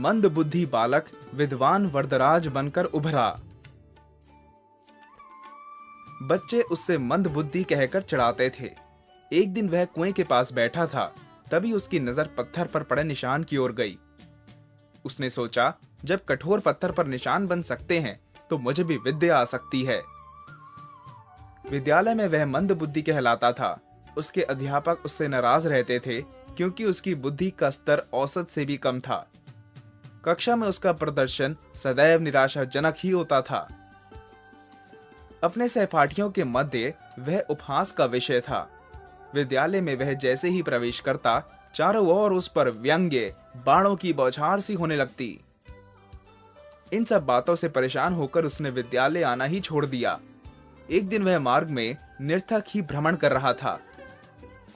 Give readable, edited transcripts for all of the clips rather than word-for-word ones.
मंद बुद्धि बालक विद्वान वरदराज बनकर उभरा। बच्चे उससे मंद बुद्धि कहकर चिढ़ाते थे। एक दिन वह कुएं के पास बैठा था, तभी उसकी नजर पत्थर पर पड़े निशान की ओर गई। उसने सोचा, जब कठोर पत्थर पर निशान बन सकते हैं तो मुझे भी विद्या आ सकती है। विद्यालय में वह मंद बुद्धि कहलाता था। उसके अध्यापक उससे नाराज रहते थे क्योंकि उसकी बुद्धि का स्तर औसत से भी कम था। कक्षा में उसका प्रदर्शन सदैव निराशाजनक ही होता था। अपने सहपाठियों के मध्य वह उपहास का विषय था। विद्यालय में वह जैसे ही प्रवेश करता, चारों ओर उस पर व्यंग्य बाणों की बौछार सी होने लगती। इन सब बातों से परेशान होकर उसने विद्यालय आना ही छोड़ दिया। एक दिन वह मार्ग में निरर्थक ही भ्रमण कर रहा था।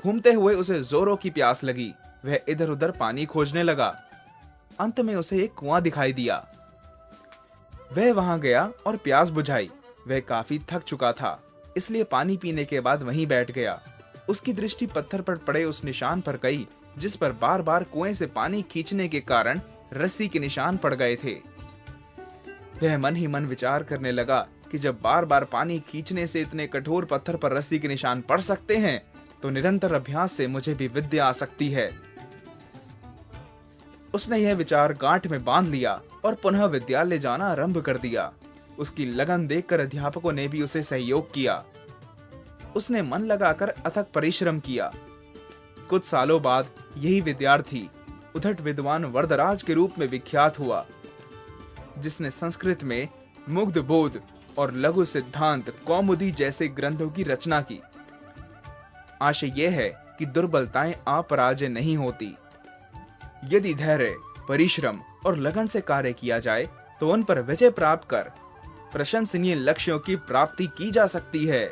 घूमते हुए उसे जोरों की प्यास लगी। वह इधर उधर पानी खोजने लगा। अंत में उसे एक कुआं दिखाई दिया। वह वहां गया और प्यास बुझाई। वह काफी थक चुका था, इसलिए पानी पीने के बाद वहीं बैठ गया। उसकी दृष्टि पत्थर पर पड़े उस निशान पर गई, जिस पर बार बार कुएं से पानी खींचने के कारण रस्सी के निशान पड़ गए थे। वह मन ही मन विचार करने लगा कि जब बार बार पानी खींचने से इतने कठोर पत्थर पर रस्सी के निशान पड़ सकते हैं, तो निरंतर अभ्यास से मुझे भी विद्या आ सकती है। उसने यह विचार गांठ में बांध लिया और पुनः विद्यालय जाना आरंभ कर दिया। उसकी लगन देखकर अध्यापकों ने भी उसे सहयोग किया। उसने मन लगाकर अथक परिश्रम किया। कुछ सालों बाद यही विद्यार्थी उद्धट विद्वान वरदराज के रूप में विख्यात हुआ, जिसने संस्कृत में मुग्ध बोध और लघु सिद्धांत कौमुदी जैसे ग्रंथों की रचना की। आशय यह है कि दुर्बलताएं अपराजय नहीं होती। यदि धैर्य, परिश्रम और लगन से कार्य किया जाए तो उन पर विजय प्राप्त कर प्रशंसनीय लक्ष्यों की प्राप्ति की जा सकती है।